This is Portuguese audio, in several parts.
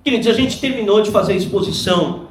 Queridos, a gente terminou de fazer a exposição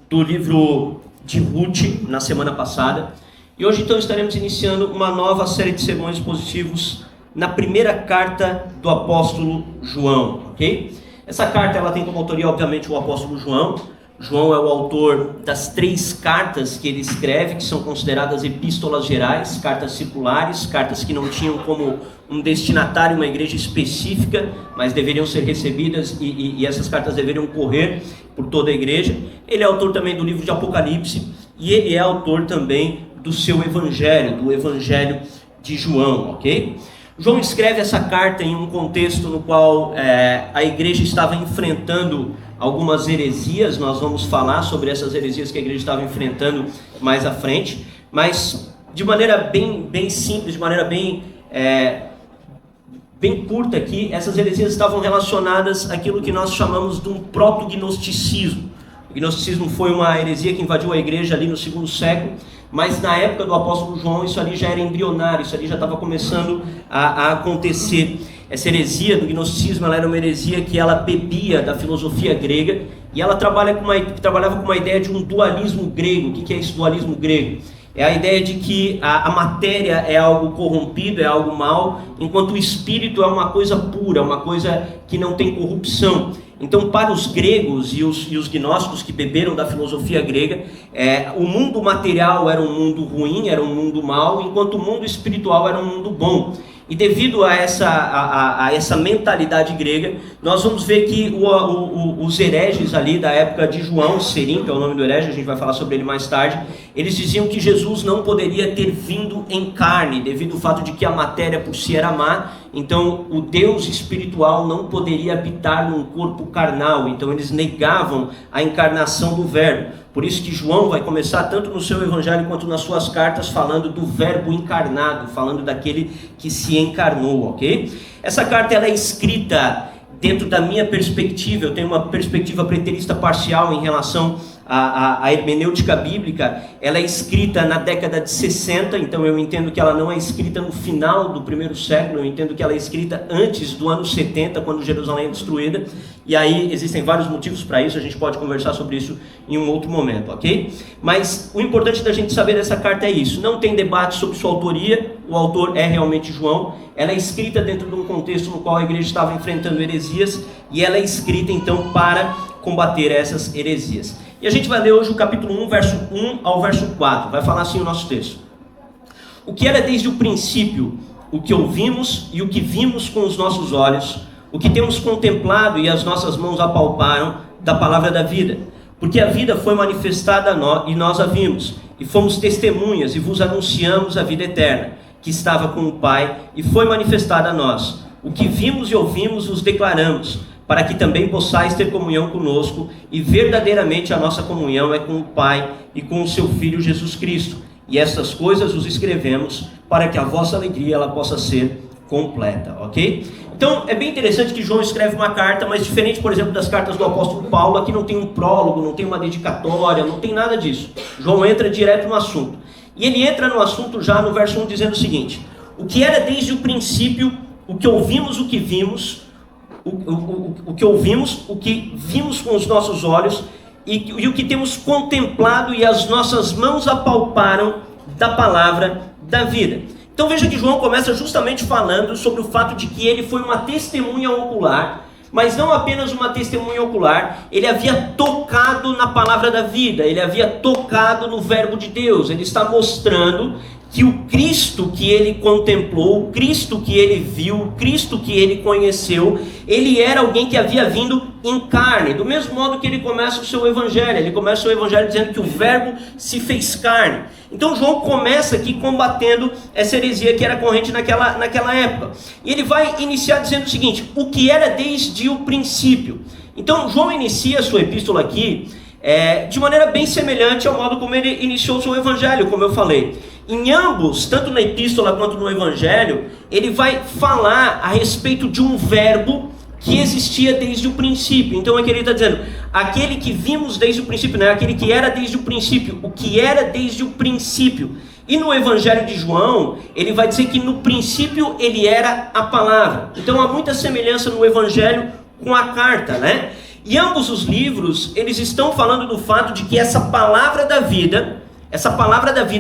do livro de Ruth na semana passada e hoje então estaremos iniciando uma nova série de sermões expositivos na primeira carta do apóstolo João, ok? Essa carta ela tem como autoria obviamente o apóstolo João. João é o autor das 3 cartas que ele escreve, que são consideradas epístolas gerais, cartas circulares, cartas que não tinham como um destinatário uma igreja específica, mas deveriam ser recebidas e essas cartas deveriam correr por toda a igreja. Ele é autor também do livro de Apocalipse e ele é autor também do seu evangelho, do evangelho de João, ok? João escreve essa carta em um contexto no qual a igreja estava enfrentando algumas heresias. Nós vamos falar sobre essas heresias que a igreja estava enfrentando mais à frente, mas de maneira bem simples, de maneira bem curta aqui, essas heresias estavam relacionadas àquilo que nós chamamos de um proto-gnosticismo. O gnosticismo foi uma heresia que invadiu a igreja ali no 2º século, mas na época do apóstolo João isso ali já era embrionário, isso ali já estava começando a acontecer. Essa heresia do gnosticismo ela era uma heresia que ela bebia da filosofia grega e ela trabalhava com uma ideia de um dualismo grego. O que é esse dualismo grego? É a ideia de que a matéria é algo corrompido, é algo mau, enquanto o espírito é uma coisa pura, uma coisa que não tem corrupção. Então, para os gregos e os gnósticos que beberam da filosofia grega, o mundo material era um mundo ruim, era um mundo mau, enquanto o mundo espiritual era um mundo bom. E devido a essa mentalidade grega, nós vamos ver que os hereges ali da época de João, Serim, que é o nome do herege, a gente vai falar sobre ele mais tarde, eles diziam que Jesus não poderia ter vindo em carne, devido ao fato de que a matéria por si era má, então o Deus espiritual não poderia habitar num corpo carnal, então eles negavam a encarnação do Verbo. Por isso que João vai começar tanto no seu evangelho quanto nas suas cartas falando do verbo encarnado, falando daquele que se encarnou, ok? Essa carta ela é escrita dentro da minha perspectiva, eu tenho uma perspectiva preterista parcial em relação à hermenêutica bíblica. Ela é escrita na década de 60, então eu entendo que ela não é escrita no final do 1º século, eu entendo que ela é escrita antes do ano 70, quando Jerusalém é destruída, e aí existem vários motivos para isso, a gente pode conversar sobre isso em um outro momento, ok? Mas o importante da gente saber dessa carta é isso, não tem debate sobre sua autoria, o autor é realmente João, ela é escrita dentro de um contexto no qual a igreja estava enfrentando heresias, e ela é escrita então para combater essas heresias. E a gente vai ler hoje o capítulo 1, verso 1 ao verso 4. Vai falar assim o nosso texto. O que era desde o princípio, o que ouvimos e o que vimos com os nossos olhos, o que temos contemplado e as nossas mãos apalparam da palavra da vida. Porque a vida foi manifestada e nós a vimos, e fomos testemunhas e vos anunciamos a vida eterna, que estava com o Pai e foi manifestada a nós. O que vimos e ouvimos vos declaramos, para que também possais ter comunhão conosco, e verdadeiramente a nossa comunhão é com o Pai e com o seu Filho Jesus Cristo. E estas coisas os escrevemos para que a vossa alegria ela possa ser completa, ok? Então é bem interessante que João escreve uma carta, mas diferente, por exemplo, das cartas do apóstolo Paulo, aqui não tem um prólogo, não tem uma dedicatória, não tem nada disso. João entra direto no assunto. E ele entra no assunto já no verso 1 dizendo o seguinte: o que era desde o princípio, o que ouvimos, o que vimos, o que ouvimos, o que vimos com os nossos olhos e o que temos contemplado e as nossas mãos apalparam da palavra da vida. Então veja que João começa justamente falando sobre o fato de que ele foi uma testemunha ocular, mas não apenas uma testemunha ocular, ele havia tocado na palavra da vida, ele havia tocado no verbo de Deus. Ele está mostrando que o Cristo que ele contemplou, o Cristo que ele viu, o Cristo que ele conheceu, ele era alguém que havia vindo em carne. Do mesmo modo que ele começa o seu evangelho, dizendo que o verbo se fez carne. Então João começa aqui combatendo essa heresia que era corrente naquela época. E ele vai iniciar dizendo o seguinte: o que era desde o princípio. Então João inicia a sua epístola aqui de maneira bem semelhante ao modo como ele iniciou o seu evangelho, como eu falei. Em ambos, tanto na epístola quanto no evangelho, ele vai falar a respeito de um verbo que existia desde o princípio. Então aqui ele está dizendo, aquele que vimos desde o princípio, né? Aquele que era desde o princípio, o que era desde o princípio. E no evangelho de João, ele vai dizer que no princípio ele era a palavra. Então há muita semelhança no evangelho com a carta, né? E ambos os livros, eles estão falando do fato de que essa palavra da vida,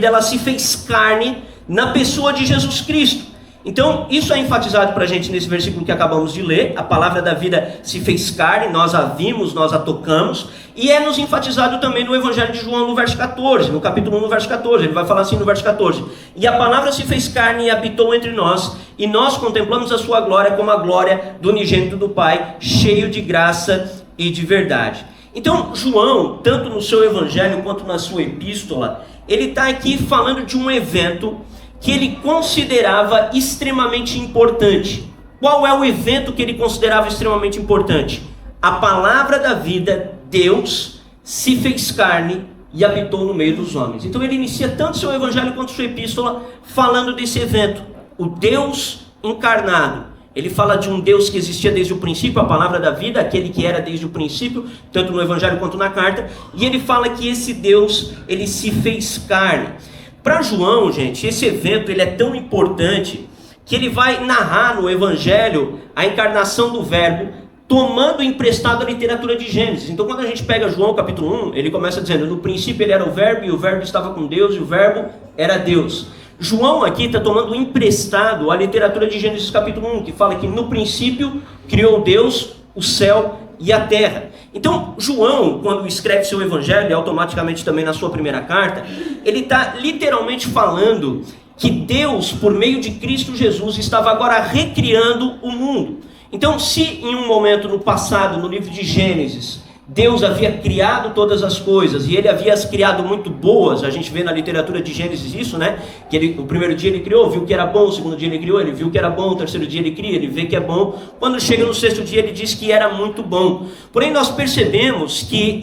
ela se fez carne na pessoa de Jesus Cristo. Então, isso é enfatizado para a gente nesse versículo que acabamos de ler. A palavra da vida se fez carne, nós a vimos, nós a tocamos. E é nos enfatizado também no Evangelho de João, no verso 14, no capítulo 1, no verso 14. Ele vai falar assim no verso 14: e a palavra se fez carne e habitou entre nós, e nós contemplamos a sua glória como a glória do unigênito do Pai, cheio de graça e de verdade. Então, João, tanto no seu Evangelho quanto na sua epístola, ele está aqui falando de um evento que ele considerava extremamente importante. Qual é o evento que ele considerava extremamente importante? A palavra da vida, Deus, se fez carne e habitou no meio dos homens. Então ele inicia tanto seu evangelho quanto sua epístola falando desse evento, o Deus encarnado. Ele fala de um Deus que existia desde o princípio, a palavra da vida, aquele que era desde o princípio, tanto no evangelho quanto na carta, e ele fala que esse Deus, ele se fez carne. Para João, gente, esse evento ele é tão importante que ele vai narrar no Evangelho a encarnação do Verbo, tomando emprestado a literatura de Gênesis. Então, quando a gente pega João capítulo 1, ele começa dizendo: no princípio ele era o Verbo, e o Verbo estava com Deus, e o Verbo era Deus. João aqui está tomando emprestado a literatura de Gênesis capítulo 1, que fala que no princípio criou Deus o céu e a terra. Então, João, quando escreve seu evangelho, e automaticamente também na sua primeira carta, ele está literalmente falando que Deus, por meio de Cristo Jesus, estava agora recriando o mundo. Então, se em um momento no passado, no livro de Gênesis, Deus havia criado todas as coisas, e ele havia as criado muito boas, a gente vê na literatura de Gênesis isso, né? Que o primeiro dia ele criou, viu que era bom, o segundo dia ele criou, ele viu que era bom, o terceiro dia ele cria, ele vê que é bom, quando chega no sexto dia ele diz que era muito bom. Porém nós percebemos que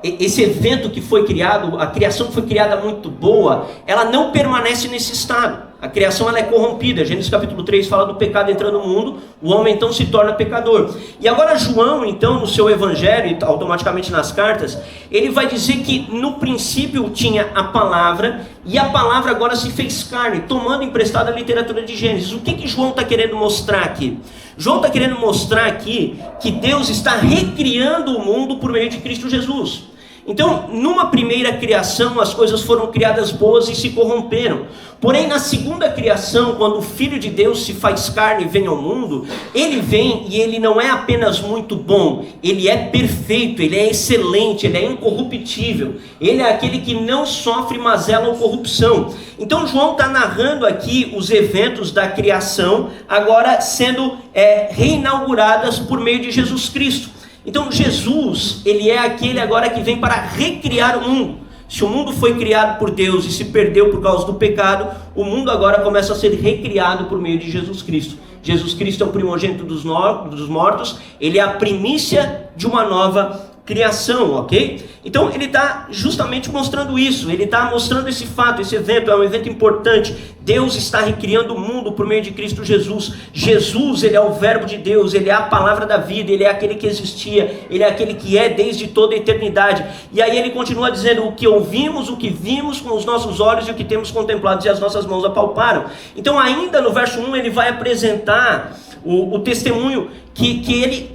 esse evento que foi criado, a criação que foi criada muito boa, ela não permanece nesse estado. A criação ela é corrompida. Gênesis capítulo 3 fala do pecado entrando no mundo, o homem então se torna pecador. E agora João, então, no seu evangelho, automaticamente nas cartas, ele vai dizer que no princípio tinha a palavra, e a palavra agora se fez carne, tomando emprestada a literatura de Gênesis. O que João está querendo mostrar aqui? João está querendo mostrar aqui que Deus está recriando o mundo por meio de Cristo Jesus. Então, numa primeira criação, as coisas foram criadas boas e se corromperam. Porém, na segunda criação, quando o Filho de Deus se faz carne e vem ao mundo, ele vem e ele não é apenas muito bom, ele é perfeito, ele é excelente, ele é incorruptível. Ele é aquele que não sofre mazela ou corrupção. Então, João está narrando aqui os eventos da criação, agora sendo reinauguradas por meio de Jesus Cristo. Então Jesus, ele é aquele agora que vem para recriar o mundo. Se o mundo foi criado por Deus e se perdeu por causa do pecado, o mundo agora começa a ser recriado por meio de Jesus Cristo. Jesus Cristo é o primogênito dos mortos, ele é a primícia de uma nova criação, ok? Então ele está justamente mostrando isso, ele está mostrando esse fato, esse evento é um evento importante. Deus está recriando o mundo por meio de Cristo Jesus. Jesus, ele é o verbo de Deus, ele é a palavra da vida, ele é aquele que existia, ele é aquele que é desde toda a eternidade. E aí ele continua dizendo: o que ouvimos, o que vimos com os nossos olhos e o que temos contemplado e as nossas mãos apalparam. Então ainda no verso 1 ele vai apresentar o testemunho que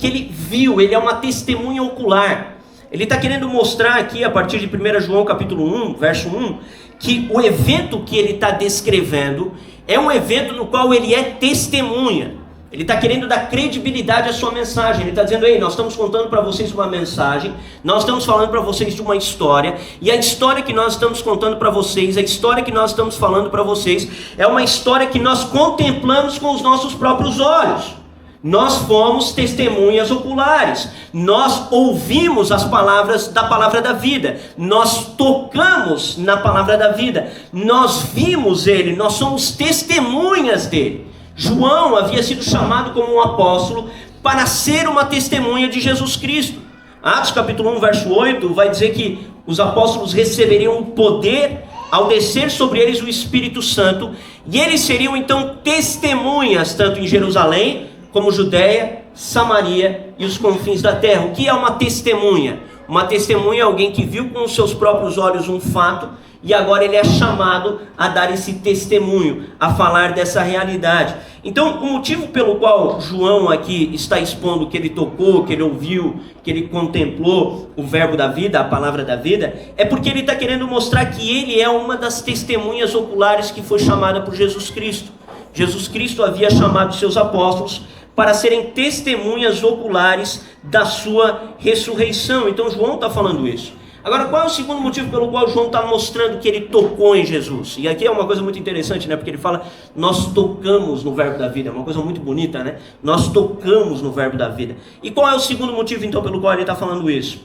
ele viu. Ele é uma testemunha ocular. Ele está querendo mostrar aqui, a partir de 1 João capítulo 1, verso 1, que o evento que ele está descrevendo é um evento no qual ele é testemunha. Ele está querendo dar credibilidade à sua mensagem. Ele está dizendo: ei, nós estamos contando para vocês uma mensagem, nós estamos falando para vocês de uma história, e a história que nós estamos contando para vocês, a história que nós estamos falando para vocês, é uma história que nós contemplamos com os nossos próprios olhos. Nós fomos testemunhas oculares, nós ouvimos as palavras da palavra da vida, nós tocamos na palavra da vida, nós vimos ele, nós somos testemunhas dele. João havia sido chamado como um apóstolo para ser uma testemunha de Jesus Cristo. Atos capítulo 1, verso 8, vai dizer que os apóstolos receberiam o poder ao descer sobre eles o Espírito Santo, e eles seriam então testemunhas, tanto em Jerusalém, como Judeia, Samaria e os confins da terra. O que é uma testemunha? Uma testemunha é alguém que viu com os seus próprios olhos um fato e agora ele é chamado a dar esse testemunho, a falar dessa realidade. Então, o motivo pelo qual João aqui está expondo que ele tocou, que ele ouviu, que ele contemplou o verbo da vida, a palavra da vida, é porque ele está querendo mostrar que ele é uma das testemunhas oculares que foi chamada por Jesus Cristo. Jesus Cristo havia chamado seus apóstolos para serem testemunhas oculares da sua ressurreição. Então João está falando isso. Agora, qual é o segundo motivo pelo qual João está mostrando que ele tocou em Jesus? E aqui é uma coisa muito interessante, né? Porque ele fala, nós tocamos no verbo da vida. É uma coisa muito bonita, né? Nós tocamos no verbo da vida. E qual é o segundo motivo, então, pelo qual ele está falando isso?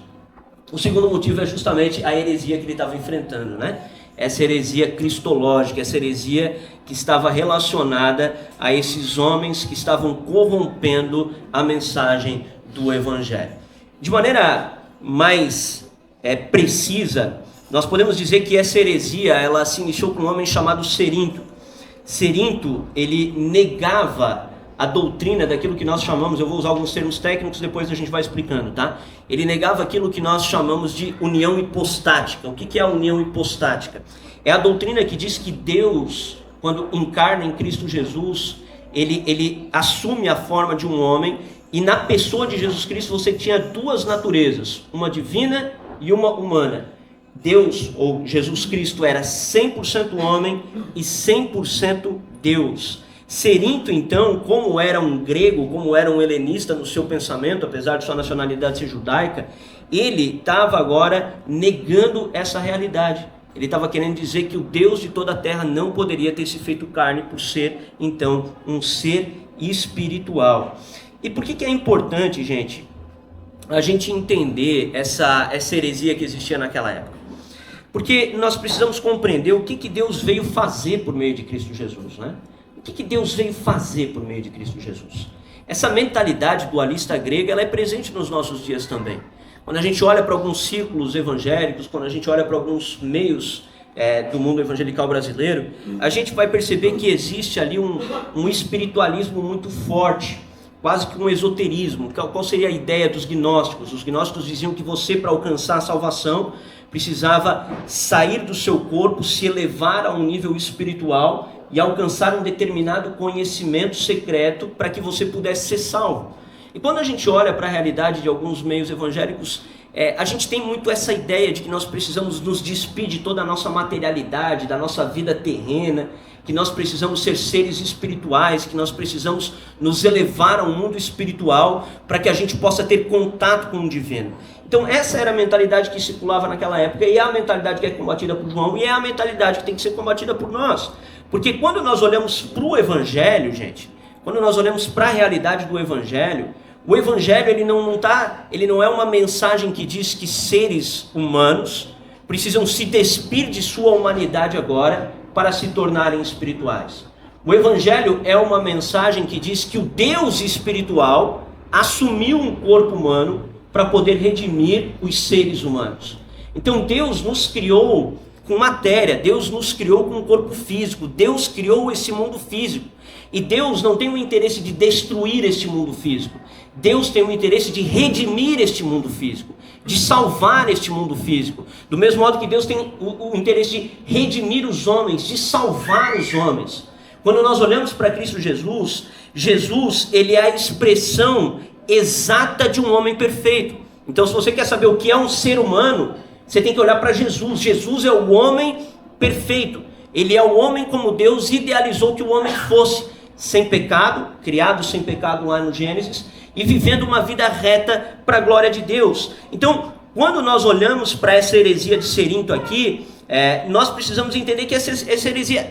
O segundo motivo é justamente a heresia que ele estava enfrentando, né? Essa heresia cristológica, essa heresia que estava relacionada a esses homens que estavam corrompendo a mensagem do Evangelho. De maneira mais precisa, nós podemos dizer que essa heresia, ela se iniciou com um homem chamado Cerinto. Cerinto, ele negava a doutrina daquilo que nós chamamos, eu vou usar alguns termos técnicos, depois a gente vai explicando, tá? Ele negava aquilo que nós chamamos de união hipostática. O que é a união hipostática? É a doutrina que diz que Deus, quando encarna em Cristo Jesus, ele assume a forma de um homem, e na pessoa de Jesus Cristo você tinha duas naturezas, uma divina e uma humana. Deus, ou Jesus Cristo, era 100% homem e 100% Deus. Cerinto, então, como era um grego, como era um helenista no seu pensamento, apesar de sua nacionalidade ser judaica, ele estava agora negando essa realidade. Ele estava querendo dizer que o Deus de toda a terra não poderia ter se feito carne por ser, então, um ser espiritual. E por que é importante, gente, a gente entender essa heresia que existia naquela época? Porque nós precisamos compreender o que Deus veio fazer por meio de Cristo Jesus, né? O que Deus veio fazer por meio de Cristo Jesus? Essa mentalidade dualista grega, ela é presente nos nossos dias também. Quando a gente olha para alguns círculos evangélicos, quando a gente olha para alguns meios do mundo evangelical brasileiro, a gente vai perceber que existe ali um espiritualismo muito forte, quase que um esoterismo. Qual seria a ideia dos gnósticos? Os gnósticos diziam que você, para alcançar a salvação, precisava sair do seu corpo, se elevar a um nível espiritual e alcançar um determinado conhecimento secreto para que você pudesse ser salvo. E quando a gente olha para a realidade de alguns meios evangélicos, a gente tem muito essa ideia de que nós precisamos nos despir de toda a nossa materialidade, da nossa vida terrena, que nós precisamos ser seres espirituais, que nós precisamos nos elevar ao mundo espiritual para que a gente possa ter contato com o divino. Então essa era a mentalidade que circulava naquela época, e é a mentalidade que é combatida por João, e é a mentalidade que tem que ser combatida por nós. Porque quando nós olhamos para o Evangelho, gente, quando nós olhamos para a realidade do Evangelho, o Evangelho ele não é uma mensagem que diz que seres humanos precisam se despir de sua humanidade agora para se tornarem espirituais. O Evangelho é uma mensagem que diz que o Deus espiritual assumiu um corpo humano para poder redimir os seres humanos. Então Deus nos criou com matéria, Deus nos criou com um corpo físico, Deus criou esse mundo físico. E Deus não tem o interesse de destruir este mundo físico. Deus tem o interesse de redimir este mundo físico, de salvar este mundo físico. Do mesmo modo que Deus tem o interesse de redimir os homens, de salvar os homens. Quando nós olhamos para Cristo Jesus, Jesus, ele é a expressão exata de um homem perfeito. Então, se você quer saber o que é um ser humano, você tem que olhar para Jesus. Jesus é o homem perfeito. Ele é o homem como Deus idealizou que o homem fosse, sem pecado, criado sem pecado lá no Gênesis, e vivendo uma vida reta para a glória de Deus. Então, quando nós olhamos para essa heresia de Cerinto aqui, nós precisamos entender que essa heresia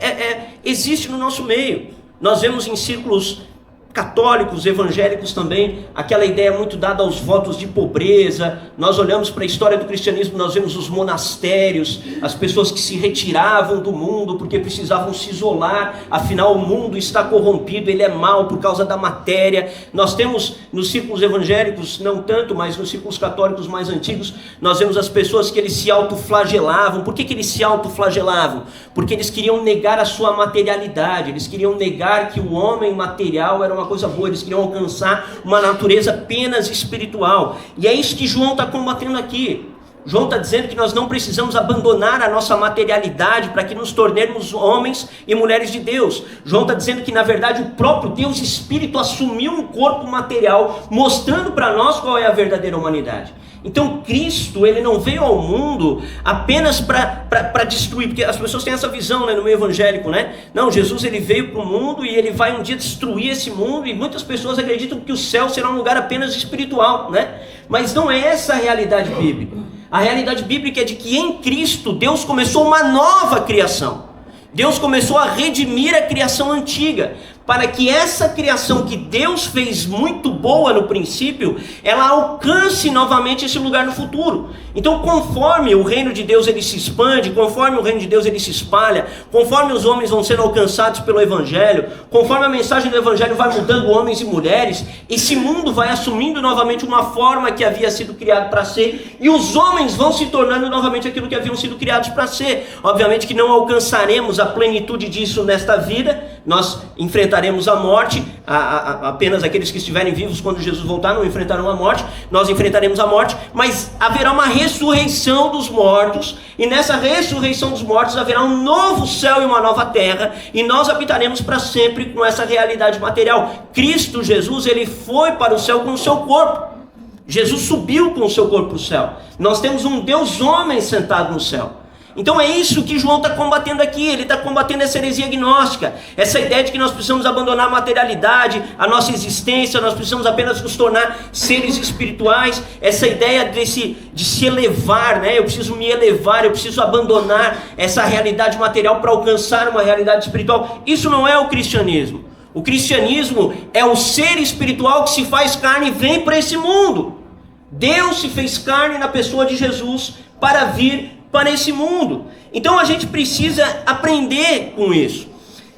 existe no nosso meio. Nós vemos em círculos católicos, evangélicos também, aquela ideia muito dada aos votos de pobreza. Nós olhamos para a história do cristianismo, nós vemos os monastérios, as pessoas que se retiravam do mundo porque precisavam se isolar, afinal o mundo está corrompido, ele é mau por causa da matéria. Nós temos nos círculos evangélicos, não tanto, mas nos círculos católicos mais antigos, nós vemos as pessoas que eles se autoflagelavam. Por que eles se autoflagelavam? Porque eles queriam negar a sua materialidade, eles queriam negar que o homem material era uma coisa boa, eles queriam alcançar uma natureza apenas espiritual. E é isso que João está combatendo aqui. João está dizendo que nós não precisamos abandonar a nossa materialidade para que nos tornemos homens e mulheres de Deus. João está dizendo que, na verdade, o próprio Deus Espírito assumiu um corpo material, mostrando para nós qual é a verdadeira humanidade. Então Cristo, ele não veio ao mundo apenas para destruir, porque as pessoas têm essa visão, né, no meio evangélico, né? Não, Jesus, ele veio para o mundo e ele vai um dia destruir esse mundo, e muitas pessoas acreditam que o céu será um lugar apenas espiritual, né? Mas não é essa a realidade bíblica. A realidade bíblica é de que em Cristo Deus começou uma nova criação. Deus começou a redimir a criação antiga, para que essa criação que Deus fez muito boa no princípio, ela alcance novamente esse lugar no futuro. Então, conforme o reino de Deus ele se expande, conforme o reino de Deus ele se espalha, conforme os homens vão sendo alcançados pelo Evangelho, conforme a mensagem do Evangelho vai mudando homens e mulheres, esse mundo vai assumindo novamente uma forma que havia sido criado para ser, e os homens vão se tornando novamente aquilo que haviam sido criados para ser. Obviamente que não alcançaremos a plenitude disso nesta vida, nós enfrentaremos a morte, apenas aqueles que estiverem vivos quando Jesus voltar não enfrentarão a morte, nós enfrentaremos a morte, mas haverá uma ressurreição dos mortos, e nessa ressurreição dos mortos haverá um novo céu e uma nova terra, e nós habitaremos para sempre com essa realidade material. Cristo Jesus, ele foi para o céu com o seu corpo, Jesus subiu com o seu corpo para o céu, nós temos um Deus homem sentado no céu. Então é isso que João está combatendo aqui, ele está combatendo essa heresia gnóstica, essa ideia de que nós precisamos abandonar a materialidade, a nossa existência, nós precisamos apenas nos tornar seres espirituais, essa ideia de se elevar, né? Eu preciso me elevar, eu preciso abandonar essa realidade material para alcançar uma realidade espiritual. Isso não é o cristianismo. O cristianismo é o ser espiritual que se faz carne e vem para esse mundo. Deus se fez carne na pessoa de Jesus para vir para esse mundo. Então a gente precisa aprender com isso.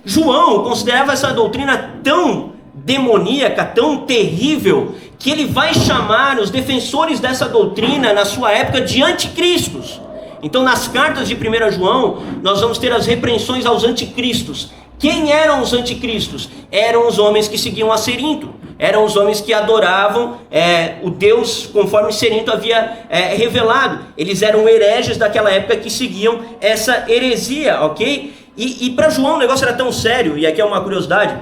João considerava essa doutrina tão demoníaca, tão terrível, que ele vai chamar os defensores dessa doutrina na sua época de anticristos. Então nas cartas de 1 João nós vamos ter as repreensões aos anticristos. Quem eram os anticristos? Eram os homens que seguiam a Cerinto. Eram os homens que adoravam o Deus conforme Cerinto havia revelado. Eles eram hereges daquela época que seguiam essa heresia, ok? E para João o negócio era tão sério, e aqui é uma curiosidade,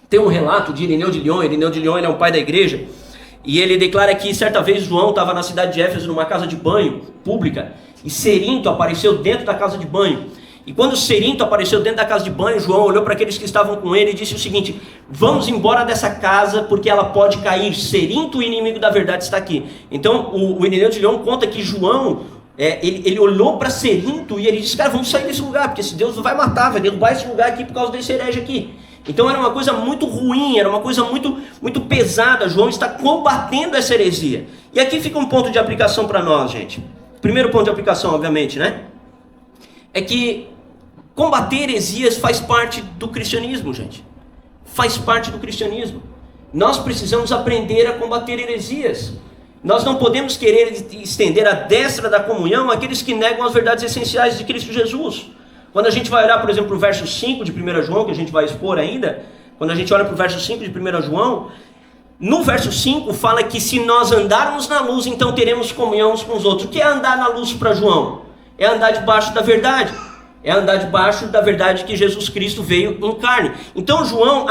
tem um relato de Irineu de Lyon. Irineu de Lyon, ele é um pai da igreja, e ele declara que certa vez João estava na cidade de Éfeso numa casa de banho pública, e Cerinto apareceu dentro da casa de banho. E quando Cerinto apareceu dentro da casa de banho, João olhou para aqueles que estavam com ele e disse o seguinte: vamos embora dessa casa porque ela pode cair, Cerinto, o inimigo da verdade, está aqui. Então o Irineu de Lyon conta que João, ele olhou para Cerinto e ele disse: cara, vamos sair desse lugar, porque esse Deus vai matar, vai derrubar esse lugar aqui por causa desse herege aqui. Então era uma coisa muito ruim, era uma coisa muito, muito pesada. João está combatendo essa heresia. E aqui fica um ponto de aplicação para nós, gente. Primeiro ponto de aplicação, obviamente, né? É que combater heresias faz parte do cristianismo, gente. Faz parte do cristianismo. Nós precisamos aprender a combater heresias. Nós não podemos querer estender a destra da comunhão àqueles que negam as verdades essenciais de Cristo Jesus. Quando a gente vai olhar, por exemplo, para o verso 5 de 1 João, que a gente vai expor ainda, quando a gente olha para o verso 5 de 1 João, no verso 5 fala que se nós andarmos na luz, então teremos comunhão uns com os outros. O que é andar na luz para João? É andar debaixo da verdade. É andar debaixo da verdade que Jesus Cristo veio em carne. Então João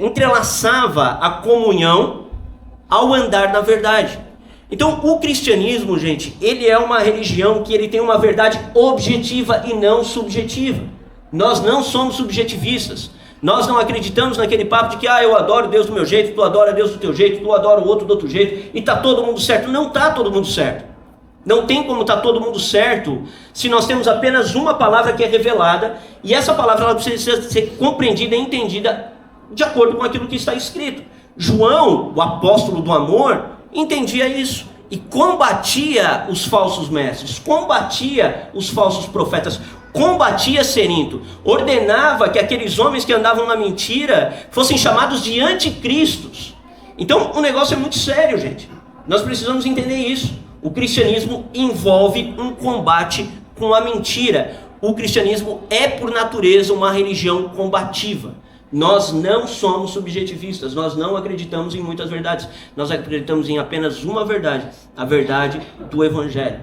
entrelaçava a comunhão ao andar na verdade. Então o cristianismo, gente, ele é uma religião que ele tem uma verdade objetiva e não subjetiva. Nós não somos subjetivistas. Nós não acreditamos naquele papo de que eu adoro Deus do meu jeito, tu adora Deus do teu jeito, tu adora o outro do outro jeito, e está todo mundo certo. Não está todo mundo certo. Não tem como estar todo mundo certo se nós temos apenas uma palavra que é revelada, e essa palavra ela precisa ser compreendida e entendida de acordo com aquilo que está escrito. João, o apóstolo do amor, entendia isso e combatia os falsos mestres, combatia os falsos profetas, combatia Cerinto, ordenava que aqueles homens que andavam na mentira fossem chamados de anticristos. Então o negócio é muito sério, gente. Nós precisamos entender isso. O cristianismo envolve um combate com a mentira. O cristianismo é, por natureza, uma religião combativa. Nós não somos subjetivistas, nós não acreditamos em muitas verdades, nós acreditamos em apenas uma verdade, a verdade do Evangelho.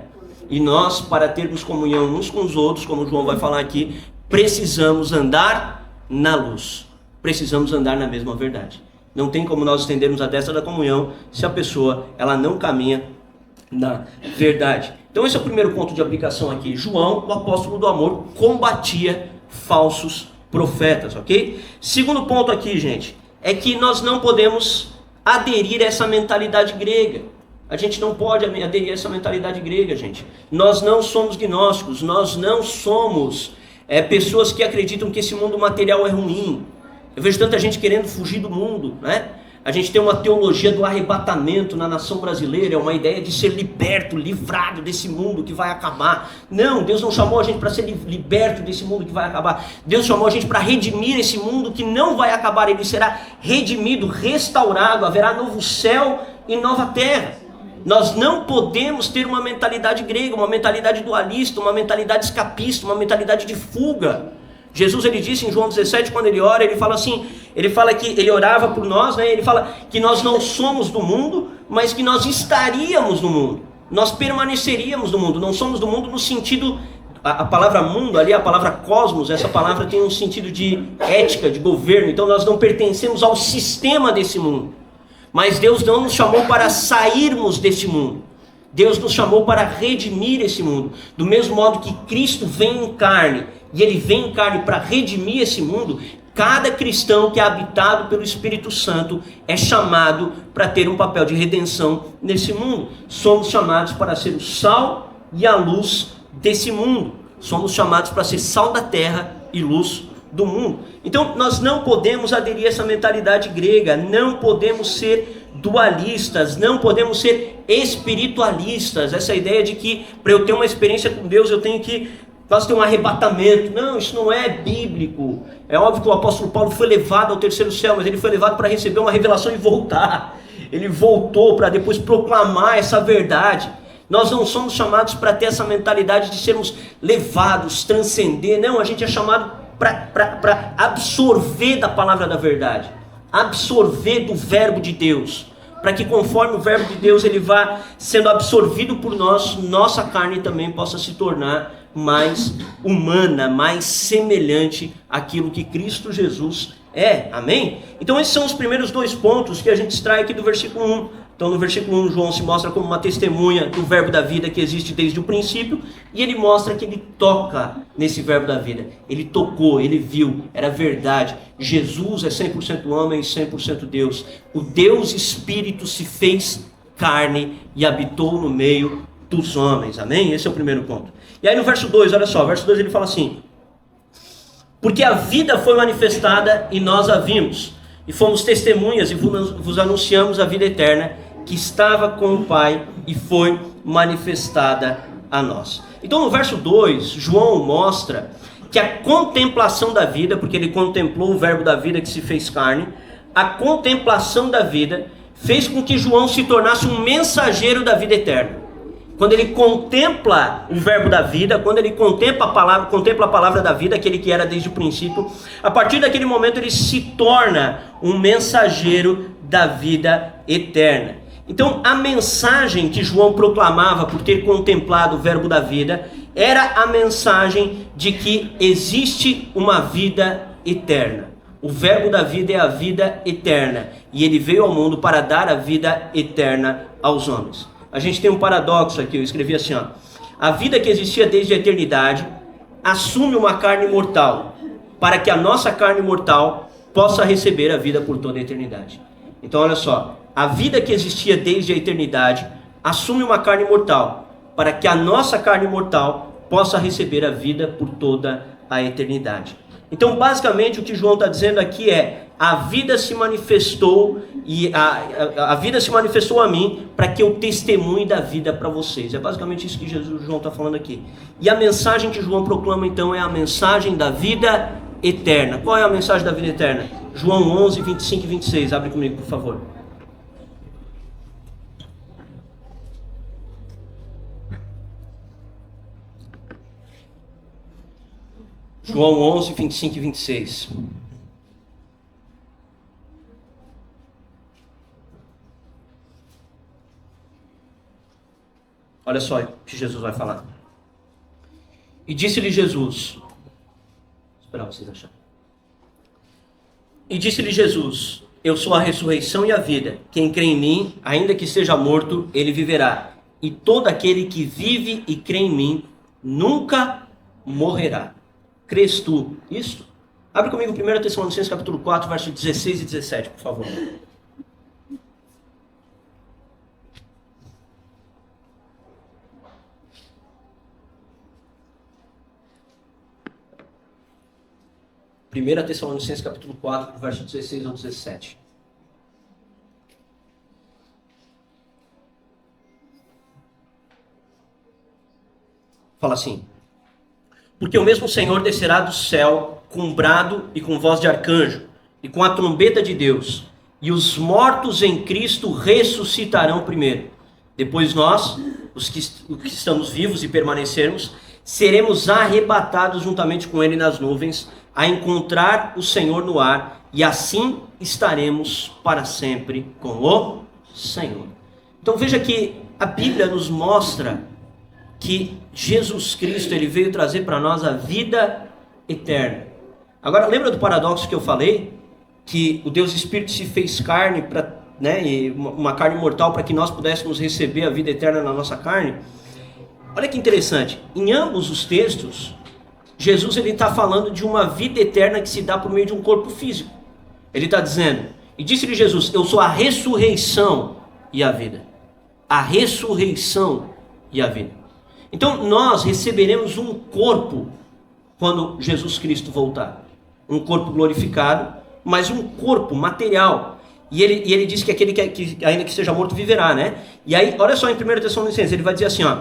E nós, para termos comunhão uns com os outros, como João vai falar aqui, precisamos andar na luz, precisamos andar na mesma verdade. Não tem como nós estendermos a destra da comunhão se a pessoa ela não caminha na verdade. Então esse é o primeiro ponto de aplicação aqui. João, o apóstolo do amor, combatia falsos profetas, ok? Segundo ponto aqui, gente, é que nós não podemos aderir a essa mentalidade grega. A gente não pode aderir a essa mentalidade grega, gente. Nós não somos gnósticos, nós não somos pessoas que acreditam que esse mundo material é ruim. Eu vejo tanta gente querendo fugir do mundo, né? A gente tem uma teologia do arrebatamento na nação brasileira, é uma ideia de ser liberto, livrado desse mundo que vai acabar. Não, Deus não chamou a gente para ser liberto desse mundo que vai acabar. Deus chamou a gente para redimir esse mundo que não vai acabar, ele será redimido, restaurado, haverá novo céu e nova terra. Nós não podemos ter uma mentalidade grega, uma mentalidade dualista, uma mentalidade escapista, uma mentalidade de fuga. Jesus, ele disse em João 17, quando ele ora, ele fala assim, ele fala que ele orava por nós, né? Ele fala que nós não somos do mundo, mas que nós estaríamos no mundo, nós permaneceríamos no mundo. Não somos do mundo no sentido, a palavra mundo ali, a palavra cosmos, essa palavra tem um sentido de ética, de governo, então nós não pertencemos ao sistema desse mundo, mas Deus não nos chamou para sairmos desse mundo. Deus nos chamou para redimir esse mundo, do mesmo modo que Cristo vem em carne, e ele vem em carne para redimir esse mundo. Cada cristão que é habitado pelo Espírito Santo é chamado para ter um papel de redenção nesse mundo. Somos chamados para ser o sal e a luz desse mundo. Somos chamados para ser sal da terra e luz do mundo. Então nós não podemos aderir a essa mentalidade grega, não podemos ser dualistas, não podemos ser espiritualistas. Essa ideia de que para eu ter uma experiência com Deus eu tenho que quase ter um arrebatamento. Não, isso não é bíblico. É óbvio que o apóstolo Paulo foi levado ao terceiro céu, mas ele foi levado para receber uma revelação e voltar. Ele voltou para depois proclamar essa verdade. Nós não somos chamados para ter essa mentalidade de sermos levados, transcender. Não, a gente é chamado para absorver da palavra da verdade, absorver do verbo de Deus, para que conforme o verbo de Deus ele vá sendo absorvido por nós, nossa carne também possa se tornar mais humana, mais semelhante àquilo que Cristo Jesus é, amém? Então esses são os primeiros dois pontos que a gente extrai aqui do versículo 1. Então no versículo 1 João se mostra como uma testemunha do verbo da vida que existe desde o princípio, e ele mostra que ele toca nesse verbo da vida. Ele tocou, ele viu, era verdade. Jesus é 100% homem e 100% Deus. O Deus Espírito se fez carne e habitou no meio dos homens, amém? Esse é o primeiro ponto. E aí no verso 2, olha só, verso 2 ele fala assim: porque a vida foi manifestada e nós a vimos, e fomos testemunhas e vos anunciamos a vida eterna, que estava com o Pai e foi manifestada a nós. Então no verso 2, João mostra que a contemplação da vida, porque ele contemplou o verbo da vida que se fez carne, a contemplação da vida fez com que João se tornasse um mensageiro da vida eterna. Quando ele contempla o verbo da vida, quando ele contempla a palavra da vida, aquele que era desde o princípio, a partir daquele momento ele se torna um mensageiro da vida eterna. Então a mensagem que João proclamava por ter contemplado o verbo da vida era a mensagem de que existe uma vida eterna. O verbo da vida é a vida eterna, e ele veio ao mundo para dar a vida eterna aos homens. A gente tem um paradoxo aqui, eu escrevi assim, ó: a vida que existia desde a eternidade assume uma carne mortal, para que a nossa carne mortal possa receber a vida por toda a eternidade. Então olha só, a vida que existia desde a eternidade assume uma carne mortal, para que a nossa carne mortal possa receber a vida por toda a eternidade. Então basicamente o que João está dizendo aqui é: a vida se manifestou e a vida se manifestou a mim para que eu testemunhe da vida para vocês. É basicamente isso que João está falando aqui. E a mensagem que João proclama então é a mensagem da vida eterna. Qual é a mensagem da vida eterna? João 11, 25 e 26. Abre comigo, por favor. João 11, 25 e 26. Olha só o que Jesus vai falar. E disse-lhe Jesus, vou esperar vocês acharem. E disse-lhe Jesus, eu sou a ressurreição e a vida. Quem crê em mim, ainda que esteja morto, ele viverá. E todo aquele que vive e crê em mim, nunca morrerá. Crês tu isto? Abre comigo 1 Tessalonicenses capítulo 4, versos 16 e 17, por favor. Primeira Tessalonicenses capítulo 4, versos 16 ao 17. Fala assim: porque o mesmo Senhor descerá do céu com brado e com voz de arcanjo e com a trombeta de Deus, e os mortos em Cristo ressuscitarão primeiro. Depois nós, os que estamos vivos e permanecermos, seremos arrebatados juntamente com ele nas nuvens, a encontrar o Senhor no ar, e assim estaremos para sempre com o Senhor. Então veja que a Bíblia nos mostra que Jesus Cristo, ele veio trazer para nós a vida eterna. Agora, lembra do paradoxo que eu falei? Que o Deus Espírito se fez carne, uma carne mortal, para que nós pudéssemos receber a vida eterna na nossa carne. Olha que interessante, em ambos os textos, Jesus está falando de uma vida eterna que se dá por meio de um corpo físico. Ele está dizendo, e disse-lhe Jesus, eu sou a ressurreição e a vida. A ressurreição e a vida. Então nós receberemos um corpo quando Jesus Cristo voltar. Um corpo glorificado, mas um corpo material. E ele diz que aquele que ainda que seja morto viverá, né? E aí, olha só em 1 Tessalonicenses, ele vai dizer assim, ó.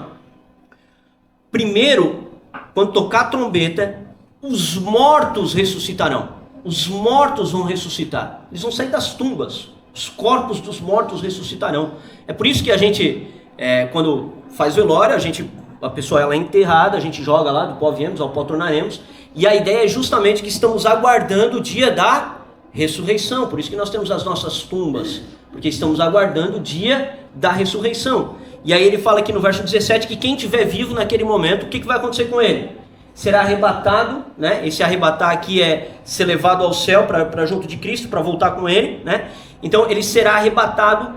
Primeiro, quando tocar a trombeta, os mortos ressuscitarão. Os mortos vão ressuscitar. Eles vão sair das tumbas. Os corpos dos mortos ressuscitarão. É por isso que a gente, quando faz velório, a pessoa ela é enterrada, a gente joga lá, do pó viemos, ao pó tornaremos. E a ideia é justamente que estamos aguardando o dia da ressurreição. Por isso que nós temos as nossas tumbas. Porque estamos aguardando o dia da ressurreição. E aí ele fala aqui no verso 17 que quem estiver vivo naquele momento, o que vai acontecer com ele? Será arrebatado, né? Esse arrebatar aqui é ser levado ao céu para junto de Cristo, para voltar com ele, né? Então ele será arrebatado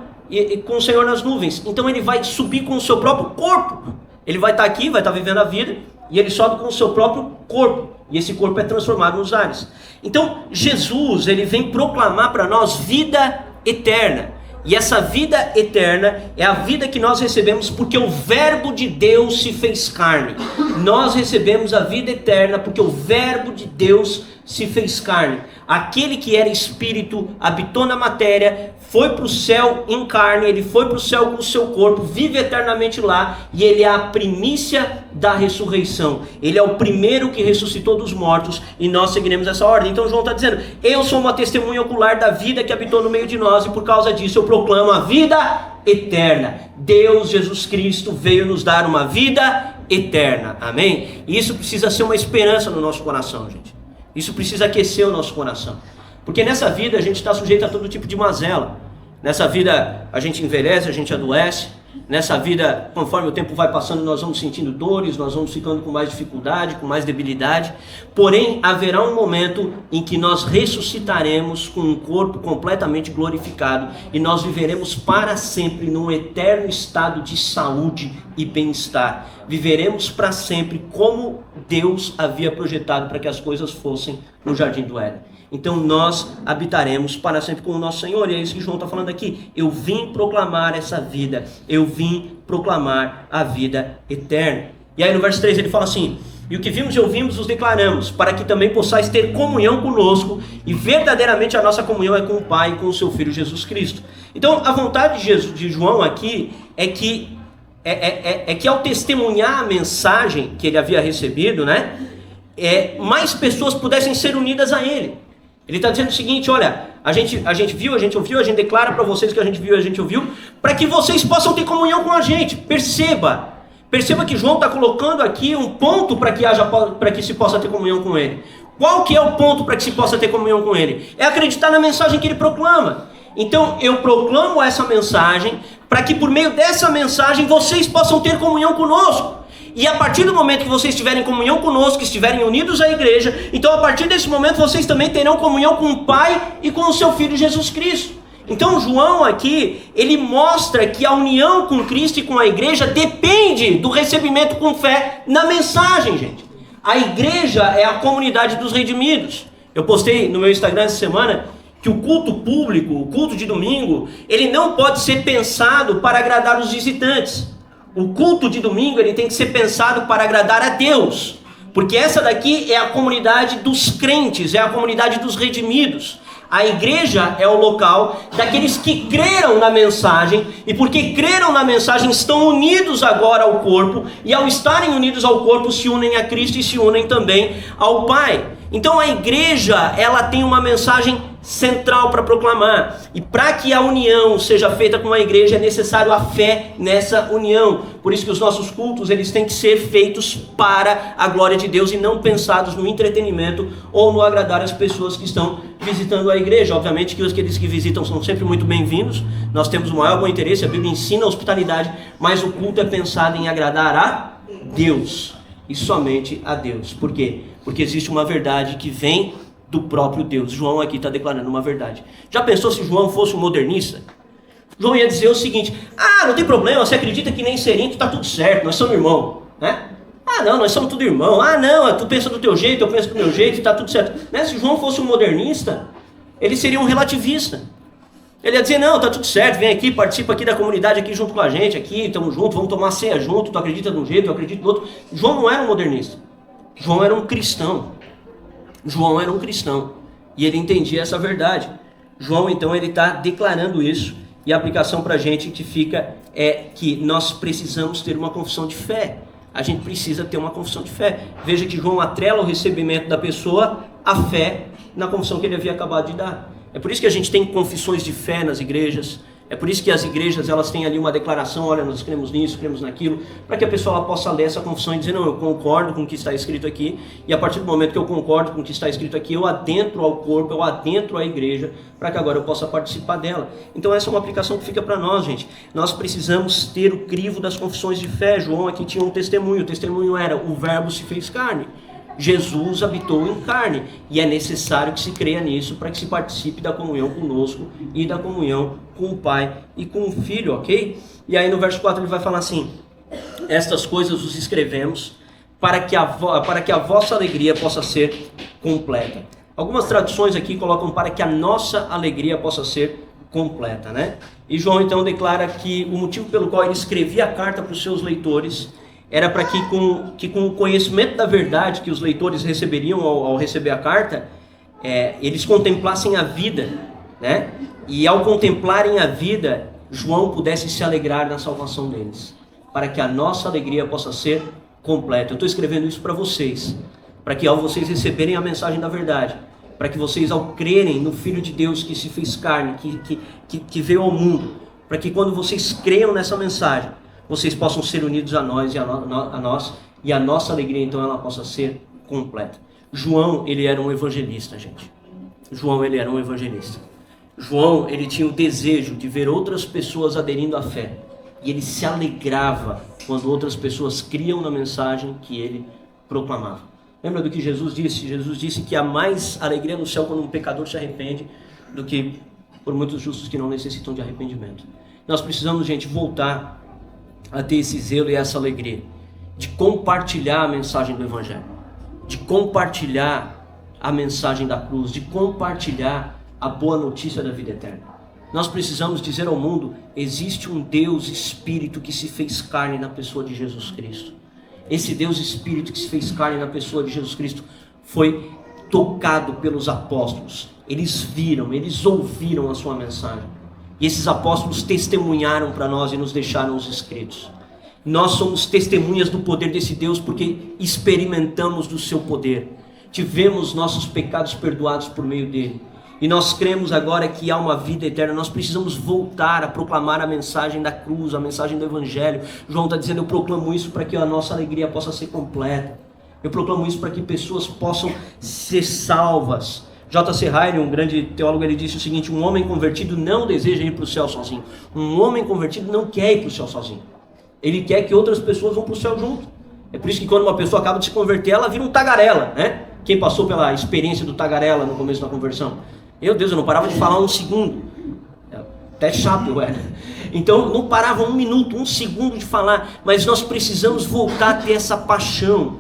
com o Senhor nas nuvens. Então ele vai subir com o seu próprio corpo. Ele vai estar aqui, vai estar vivendo a vida, e ele sobe com o seu próprio corpo. E esse corpo é transformado nos ares. Então Jesus, ele vem proclamar para nós vida eterna. E essa vida eterna é a vida que nós recebemos porque o Verbo de Deus se fez carne. Nós recebemos a vida eterna porque o Verbo de Deus se fez carne. Aquele que era espírito, habitou na matéria, foi para o céu em carne, ele foi para o céu com o seu corpo, vive eternamente lá, e ele é a primícia da ressurreição. Ele é o primeiro que ressuscitou dos mortos, e nós seguiremos essa ordem. Então João está dizendo, eu sou uma testemunha ocular da vida que habitou no meio de nós, e por causa disso eu proclamo a vida eterna. Deus, Jesus Cristo, veio nos dar uma vida eterna, amém? E isso precisa ser uma esperança no nosso coração, gente. Isso precisa aquecer o nosso coração. Porque nessa vida a gente está sujeito a todo tipo de mazela. Nessa vida a gente envelhece, a gente adoece. Nessa vida, conforme o tempo vai passando, nós vamos sentindo dores, nós vamos ficando com mais dificuldade, com mais debilidade. Porém, haverá um momento em que nós ressuscitaremos com um corpo completamente glorificado e nós viveremos para sempre num eterno estado de saúde e bem-estar. Viveremos para sempre como Deus havia projetado para que as coisas fossem no Jardim do Éden. Então nós habitaremos para sempre com o nosso Senhor. E é isso que João está falando aqui. Eu vim proclamar essa vida. Eu vim proclamar a vida eterna. E aí no verso 3 ele fala assim: e o que vimos e ouvimos os declaramos, para que também possais ter comunhão conosco. E verdadeiramente a nossa comunhão é com o Pai e com o seu Filho Jesus Cristo. Então a vontade de João aqui é que ao testemunhar a mensagem que ele havia recebido, né, mais pessoas pudessem ser unidas a ele. Ele está dizendo o seguinte: olha, a gente viu, a gente ouviu, a gente declara para vocês que a gente viu, a gente ouviu, para que vocês possam ter comunhão com a gente. Perceba que João está colocando aqui um ponto para que se possa ter comunhão com ele. Qual que é o ponto para que se possa ter comunhão com ele? É acreditar na mensagem que ele proclama. Então eu proclamo essa mensagem para que por meio dessa mensagem vocês possam ter comunhão conosco. E a partir do momento que vocês estiverem em comunhão conosco, que estiverem unidos à igreja, então a partir desse momento vocês também terão comunhão com o Pai e com o seu Filho Jesus Cristo. Então João aqui, ele mostra que a união com Cristo e com a igreja depende do recebimento com fé na mensagem, gente. A igreja é a comunidade dos redimidos. Eu postei no meu Instagram essa semana que o culto público, o culto de domingo, ele não pode ser pensado para agradar os visitantes. O culto de domingo ele tem que ser pensado para agradar a Deus, porque essa daqui é a comunidade dos crentes, é a comunidade dos redimidos. A igreja é o local daqueles que creram na mensagem, e porque creram na mensagem estão unidos agora ao corpo, e ao estarem unidos ao corpo se unem a Cristo e se unem também ao Pai. Então a igreja, ela tem uma mensagem central para proclamar, e para que a união seja feita com a igreja é necessário a fé nessa união. Por isso que os nossos cultos eles têm que ser feitos para a glória de Deus e não pensados no entretenimento ou no agradar as pessoas que estão visitando a igreja. Obviamente que aqueles que visitam são sempre muito bem-vindos, nós temos o maior bom interesse, a Bíblia ensina a hospitalidade, mas o culto é pensado em agradar a Deus e somente a Deus. Por quê? Porque existe uma verdade que vem do próprio Deus. João aqui está declarando uma verdade. Já pensou se João fosse um modernista? João ia dizer o seguinte: não tem problema, você acredita que nem serinto, está tudo certo, nós somos irmãos, né? Não, nós somos tudo irmão. Não, tu pensa do teu jeito, eu penso do meu jeito, está tudo certo. Né? Se João fosse um modernista, ele seria um relativista. Ele ia dizer: não, está tudo certo, vem aqui, participa aqui da comunidade aqui junto com a gente, aqui, estamos juntos, vamos tomar ceia junto, tu acredita de um jeito, eu acredito do outro. João não era um modernista. João era um cristão. João era um cristão e ele entendia essa verdade. João então ele está declarando isso, e a aplicação para a gente que fica é que nós precisamos ter uma confissão de fé. A gente precisa ter uma confissão de fé. Veja que João atrela o recebimento da pessoa à fé na confissão que ele havia acabado de dar. É por isso que a gente tem confissões de fé nas igrejas. É por isso que as igrejas elas têm ali uma declaração: olha, nós cremos nisso, cremos naquilo, para que a pessoa ela possa ler essa confissão e dizer: não, eu concordo com o que está escrito aqui, e a partir do momento que eu concordo com o que está escrito aqui, eu adentro ao corpo, eu adentro à igreja, para que agora eu possa participar dela. Então essa é uma aplicação que fica para nós, gente. Nós precisamos ter o crivo das confissões de fé. João aqui tinha um testemunho, o testemunho era: o verbo se fez carne. Jesus habitou em carne, e é necessário que se creia nisso para que se participe da comunhão conosco e da comunhão com o Pai e com o Filho, ok? E aí no verso 4 ele vai falar assim: estas coisas os escrevemos para que a vossa alegria possa ser completa. Algumas traduções aqui colocam para que a nossa alegria possa ser completa, né? E João então declara que o motivo pelo qual ele escrevia a carta para os seus leitores era para que com o conhecimento da verdade que os leitores receberiam ao receber a carta, eles contemplassem a vida, né? E ao contemplarem a vida, João pudesse se alegrar na salvação deles, para que a nossa alegria possa ser completa. Eu estou escrevendo isso para vocês, para que ao vocês receberem a mensagem da verdade, para que vocês ao crerem no Filho de Deus que se fez carne, que veio ao mundo, para que quando vocês creiam nessa mensagem, vocês possam ser unidos a nós e a nossa alegria então ela possa ser completa. João, ele era um evangelista, gente. João, ele era um evangelista. João, ele tinha o desejo de ver outras pessoas aderindo à fé, e ele se alegrava quando outras pessoas criam na mensagem que ele proclamava. Lembra do que Jesus disse? Jesus disse que há mais alegria no céu quando um pecador se arrepende do que por muitos justos que não necessitam de arrependimento. Nós precisamos, gente, voltar a ter esse zelo e essa alegria de compartilhar a mensagem do Evangelho, de compartilhar a mensagem da cruz, de compartilhar a boa notícia da vida eterna. Nós precisamos dizer ao mundo: existe um Deus Espírito que se fez carne na pessoa de Jesus Cristo. Esse Deus Espírito que se fez carne na pessoa de Jesus Cristo foi tocado pelos apóstolos. Eles viram, eles ouviram a sua mensagem. E esses apóstolos testemunharam para nós e nos deixaram os escritos. Nós somos testemunhas do poder desse Deus porque experimentamos do seu poder. Tivemos nossos pecados perdoados por meio dele. E nós cremos agora que há uma vida eterna. Nós precisamos voltar a proclamar a mensagem da cruz, a mensagem do Evangelho. João está dizendo: eu proclamo isso para que a nossa alegria possa ser completa. Eu proclamo isso para que pessoas possam ser salvas, J.C. Ryle, um grande teólogo, ele disse o seguinte: um homem convertido não deseja ir para o céu sozinho. Um homem convertido não quer ir para o céu sozinho. Ele quer que outras pessoas vão para o céu junto. É por isso que quando uma pessoa acaba de se converter, ela vira um tagarela, né? Quem passou pela experiência do tagarela no começo da conversão? Meu Deus, eu não parava de falar um segundo. Até chato eu era. Então não parava um minuto, um segundo de falar. Mas nós precisamos voltar a ter essa paixão,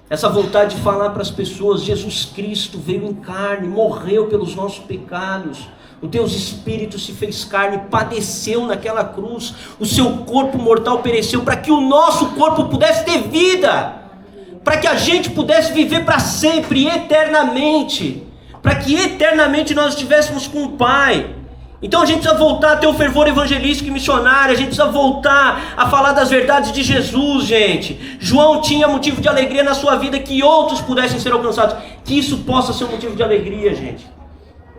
essa vontade de falar para as pessoas: Jesus Cristo veio em carne, morreu pelos nossos pecados. O Deus Espírito se fez carne, padeceu naquela cruz. O seu corpo mortal pereceu para que o nosso corpo pudesse ter vida, para que a gente pudesse viver para sempre, eternamente, para que eternamente nós estivéssemos com o Pai. Então a gente precisa voltar a ter o fervor evangelístico e missionário, a gente precisa voltar a falar das verdades de Jesus, gente. João tinha motivo de alegria na sua vida que outros pudessem ser alcançados. Que isso possa ser um motivo de alegria, gente.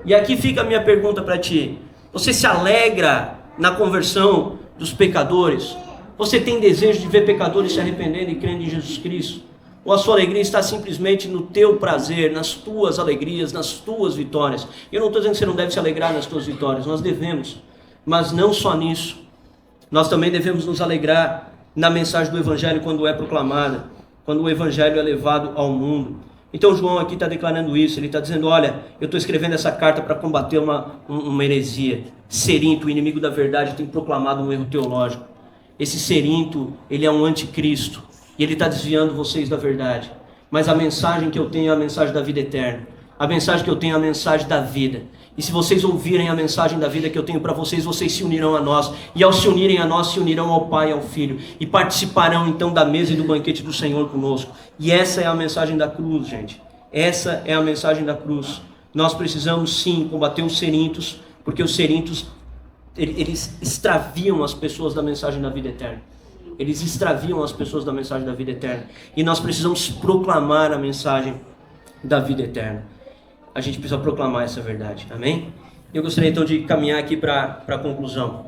E aqui fica a minha pergunta para ti: você se alegra na conversão dos pecadores? Você tem desejo de ver pecadores se arrependendo e crendo em Jesus Cristo? Ou a sua alegria está simplesmente no teu prazer, nas tuas alegrias, nas tuas vitórias? Eu não estou dizendo que você não deve se alegrar nas tuas vitórias, nós devemos. Mas não só nisso. Nós também devemos nos alegrar na mensagem do Evangelho quando é proclamada, quando o Evangelho é levado ao mundo. Então João aqui está declarando isso, ele está dizendo: olha, eu estou escrevendo essa carta para combater uma heresia. Cerinto, o inimigo da verdade, tem proclamado um erro teológico. Esse Cerinto, ele é um anticristo. E ele está desviando vocês da verdade. Mas a mensagem que eu tenho é a mensagem da vida eterna. A mensagem que eu tenho é a mensagem da vida. E se vocês ouvirem a mensagem da vida que eu tenho para vocês, vocês se unirão a nós. E ao se unirem a nós, se unirão ao Pai e ao Filho. E participarão então da mesa e do banquete do Senhor conosco. E essa é a mensagem da cruz, gente. Essa é a mensagem da cruz. Nós precisamos sim combater os cerintos, porque os cerintos, eles extraviam as pessoas da mensagem da vida eterna. Eles extraviam as pessoas da mensagem da vida eterna. E nós precisamos proclamar a mensagem da vida eterna. A gente precisa proclamar essa verdade, amém? Eu gostaria então de caminhar aqui para a conclusão.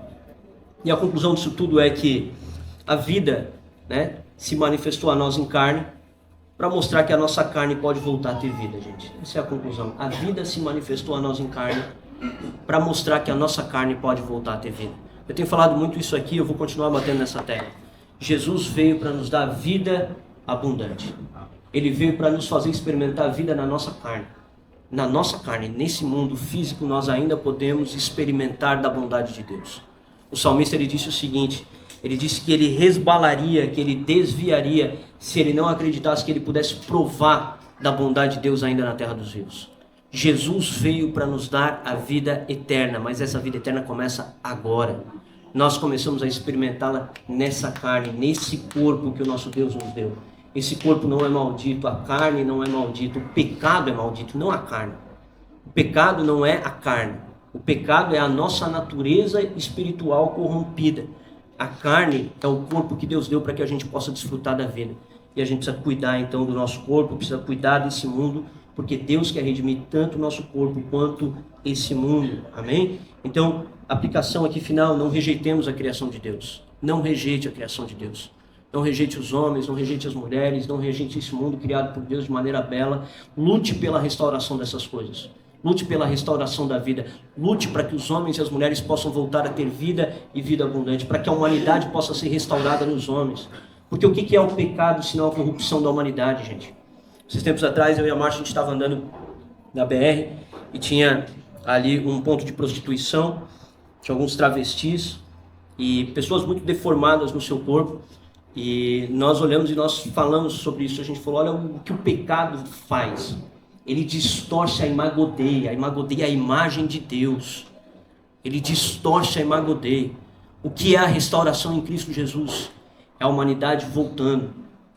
E a conclusão disso tudo é que a vida, né, se manifestou a nós em carne, para mostrar que a nossa carne pode voltar a ter vida, gente. Essa é a conclusão. A vida se manifestou a nós em carne, para mostrar que a nossa carne pode voltar a ter vida. Eu tenho falado muito isso aqui, eu vou continuar batendo nessa tecla. Jesus veio para nos dar vida abundante. Ele veio para nos fazer experimentar a vida na nossa carne. Na nossa carne, nesse mundo físico, nós ainda podemos experimentar da bondade de Deus. O salmista, ele disse o seguinte: ele disse que ele resbalaria, que ele desviaria, se ele não acreditasse que ele pudesse provar da bondade de Deus ainda na terra dos vivos. Jesus veio para nos dar a vida eterna, mas essa vida eterna começa agora. Nós começamos a experimentá-la nessa carne, nesse corpo que o nosso Deus nos deu. Esse corpo não é maldito, a carne não é maldita, o pecado é maldito, não a carne. O pecado não é a carne, o pecado é a nossa natureza espiritual corrompida. A carne é o corpo que Deus deu para que a gente possa desfrutar da vida. E a gente precisa cuidar então do nosso corpo, precisa cuidar desse mundo, porque Deus quer redimir tanto o nosso corpo quanto esse mundo, amém? Então, aplicação aqui final: não rejeitemos a criação de Deus. Não rejeite a criação de Deus. Não rejeite os homens, não rejeite as mulheres, não rejeite esse mundo criado por Deus de maneira bela. Lute pela restauração dessas coisas. Lute pela restauração da vida. Lute para que os homens e as mulheres possam voltar a ter vida e vida abundante, para que a humanidade possa ser restaurada nos homens. Porque o que é o pecado senão a corrupção da humanidade, gente? Esses tempos atrás, eu e a Márcia, a gente estava andando na BR e tinha ali um ponto de prostituição, tinha alguns travestis e pessoas muito deformadas no seu corpo. E nós olhamos e nós falamos sobre isso. A gente falou: olha o que o pecado faz. Ele distorce a imago Dei. A imago Dei é a imagem de Deus. Ele distorce a imago Dei. O que é a restauração em Cristo Jesus? É a humanidade voltando.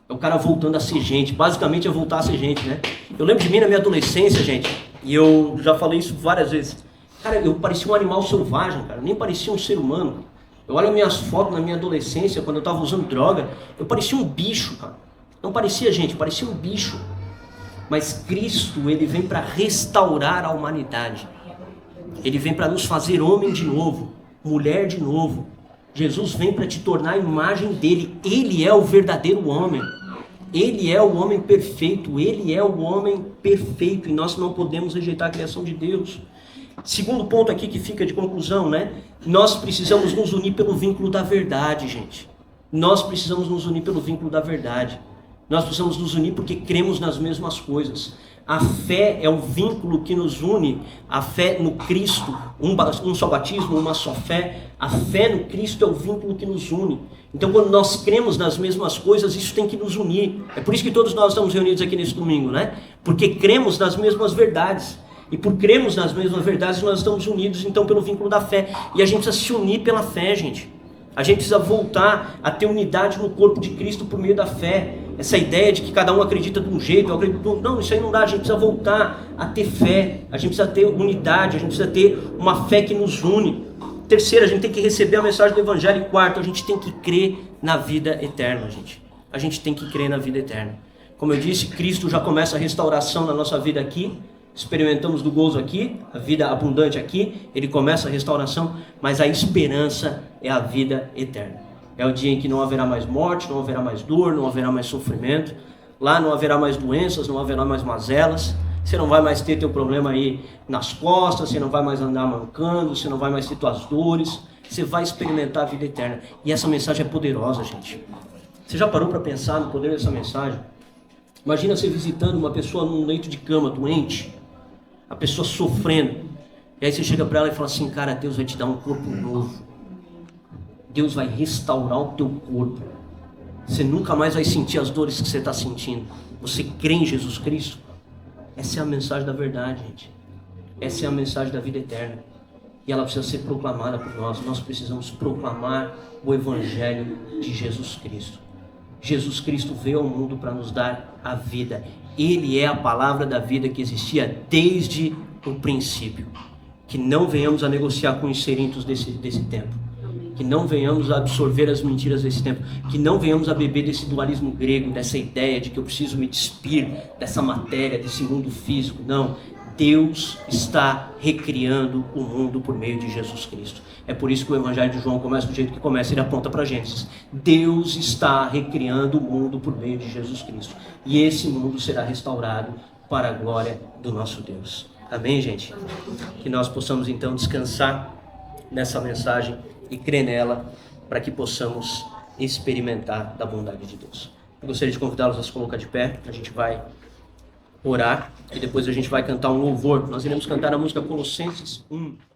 É o cara voltando a ser gente. Basicamente é voltar a ser gente, né? Eu lembro de mim na minha adolescência, gente, e eu já falei isso várias vezes. Cara, eu parecia um animal selvagem, cara. Eu nem parecia um ser humano. Eu olho minhas fotos na minha adolescência, quando eu estava usando droga, eu parecia um bicho, cara. Não parecia gente, parecia um bicho. Mas Cristo, ele vem para restaurar a humanidade. Ele vem para nos fazer homem de novo, mulher de novo. Jesus vem para te tornar a imagem dele. Ele é o verdadeiro homem. Ele é o homem perfeito, ele é o homem perfeito, e nós não podemos rejeitar a criação de Deus. Segundo ponto aqui que fica de conclusão, né? Nós precisamos nos unir pelo vínculo da verdade, gente. Nós precisamos nos unir pelo vínculo da verdade. Nós precisamos nos unir porque cremos nas mesmas coisas. A fé é o vínculo que nos une, a fé no Cristo, um só batismo, uma só fé. A fé no Cristo é o vínculo que nos une. Então, quando nós cremos nas mesmas coisas, isso tem que nos unir. É por isso que todos nós estamos reunidos aqui nesse domingo, né? Porque cremos nas mesmas verdades. E por cremos nas mesmas verdades, nós estamos unidos, então, pelo vínculo da fé. E a gente precisa se unir pela fé, gente. A gente precisa voltar a ter unidade no corpo de Cristo por meio da fé. Essa ideia de que cada um acredita de um jeito, eu acredito do... Não, isso aí não dá. A gente precisa voltar a ter fé. A gente precisa ter unidade. A gente precisa ter uma fé que nos une. Terceiro, a gente tem que receber a mensagem do Evangelho. E quarto, a gente tem que crer na vida eterna, gente. A gente tem que crer na vida eterna. Como eu disse, Cristo já começa a restauração na nossa vida aqui. Experimentamos do gozo aqui, a vida abundante aqui, ele começa a restauração, mas a esperança é a vida eterna. É o dia em que não haverá mais morte, não haverá mais dor, não haverá mais sofrimento, lá não haverá mais doenças, não haverá mais mazelas, você não vai mais ter teu problema aí nas costas, você não vai mais andar mancando, você não vai mais ter tuas dores, você vai experimentar a vida eterna. E essa mensagem é poderosa, gente. Você já parou para pensar no poder dessa mensagem? Imagina você visitando uma pessoa num leito de cama, doente, a pessoa sofrendo, e aí você chega para ela e fala assim: cara, Deus vai te dar um corpo novo, Deus vai restaurar o teu corpo, você nunca mais vai sentir as dores que você está sentindo, você crê em Jesus Cristo? Essa é a mensagem da verdade, gente. Essa é a mensagem da vida eterna, e ela precisa ser proclamada por nós. Nós precisamos proclamar o Evangelho de Jesus Cristo. Jesus Cristo veio ao mundo para nos dar a vida. Ele é a palavra da vida que existia desde o princípio. Que não venhamos a negociar com os serintos desse tempo. Que não venhamos a absorver as mentiras desse tempo. Que não venhamos a beber desse dualismo grego, dessa ideia de que eu preciso me despir dessa matéria, desse mundo físico. Não. Deus está recriando o mundo por meio de Jesus Cristo. É por isso que o Evangelho de João começa do jeito que começa, ele aponta para Gênesis. Deus está recriando o mundo por meio de Jesus Cristo. E esse mundo será restaurado para a glória do nosso Deus. Amém, gente? Que nós possamos então descansar nessa mensagem e crer nela, para que possamos experimentar da bondade de Deus. Eu gostaria de convidá-los a se colocar de pé. A gente vai orar e depois a gente vai cantar um louvor. Nós iremos cantar a música Colossenses 1.